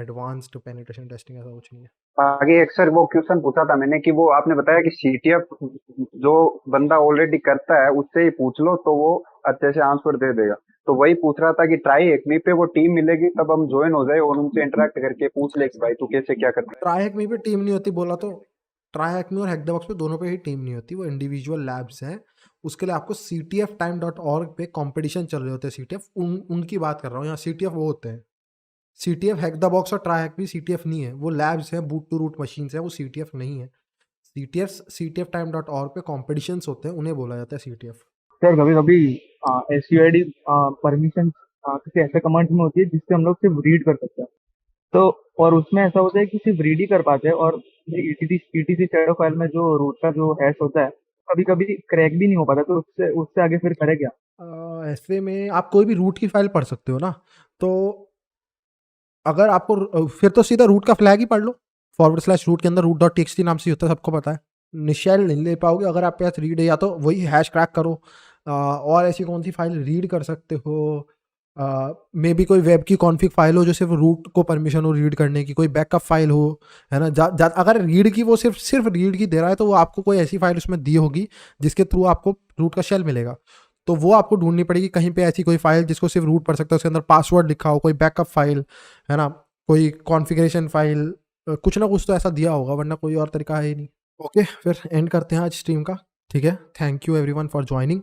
एडवांस्ड पेनिट्रेशन टेस्टिंग, ऐसा कुछ नहीं है। आगे एक सर वो क्वेश्चन पूछा था मैंने कि वो आपने बताया कि सीटीएफ जो बंदा ऑलरेडी करता है उससे ही पूछ लो तो वो अच्छे से आंसर दे देगा। तो वही पूछ रहा था कि ट्राई एकमी पे वो टीम मिलेगी तब हम ज्वाइन हो जाए और उनसे इंटरेक्ट करके पूछ ले कि भाई तू कैसे क्या करता है। ट्राई हैकमी पे टीम नहीं होती बोला तो, ट्राई हैकमी और हैकडेबॉक्स पे दोनों पे ही टीम नहीं होती, वो इंडिविजुअल लैब्स हैं। उसके लिए आपको ctftime.org पे कंपटीशन चल रहे होते हैं, सीटीएफ उनकी बात कर रहा हूँ। यहाँ सीटीएफ वो होते हैं, सीटीएफ हैक द बॉक्स और ट्राई हैक भी सीटीएफ नहीं है, वो लैब्स हैं, बूट टू रूट मशीन्स हैं, वो सीटीएफ नहीं है। ctftime.org पे कॉम्पिटिशन्स होते हैं, उन्हें बोला जाता है सीटीएफ। सर कभी कभी एसयूआईडी परमिशन किसी ऐसे कमांड में होती है जिससे हम लोग सिर्फ रीड कर सकते हैं, तो और उसमें ऐसा होता है कि सिर्फ रीड ही कर पाते हैं, और ईटीसी शैडो फाइल में जो रूट का जो हैश होता है कभी कभी क्रैक भी नहीं हो पाता, तो उससे उससे आगे फिर करे क्या? ऐसे में आप कोई भी रूट की फाइल पढ़ सकते हो ना, तो अगर आपको फिर तो सीधा रूट का फ्लैग ही पढ़ लो, /रूट के अंदर root.txt नाम से होता है, सबको पता है। निश्चय नहीं ले पाओगे अगर आपके पास रीड है, या तो वही हैश क्रैक करो। और ऐसी कौन सी फाइल रीड कर सकते हो, मे बी कोई वेब की कॉन्फ़िग फाइल हो जो सिर्फ रूट को परमिशन हो रीड करने की, कोई बैकअप फाइल हो, है ना। अगर रीड की वो सिर्फ रीड की दे रहा है तो वो आपको कोई ऐसी फाइल उसमें दी होगी जिसके थ्रू आपको रूट का शेल मिलेगा, तो वो आपको ढूंढनी पड़ेगी कहीं पे ऐसी कोई फाइल जिसको सिर्फ रूट पढ़ सकता है, उसके अंदर पासवर्ड लिखा हो, कोई बैकअप फाइल, है ना, कोई कॉन्फ़िगरेशन फाइल, कुछ ना कुछ तो ऐसा दिया होगा, वरना कोई और तरीका है ही नहीं। ओके, फिर एंड करते हैं आज स्ट्रीम का, ठीक है। Thank you everyone for joining.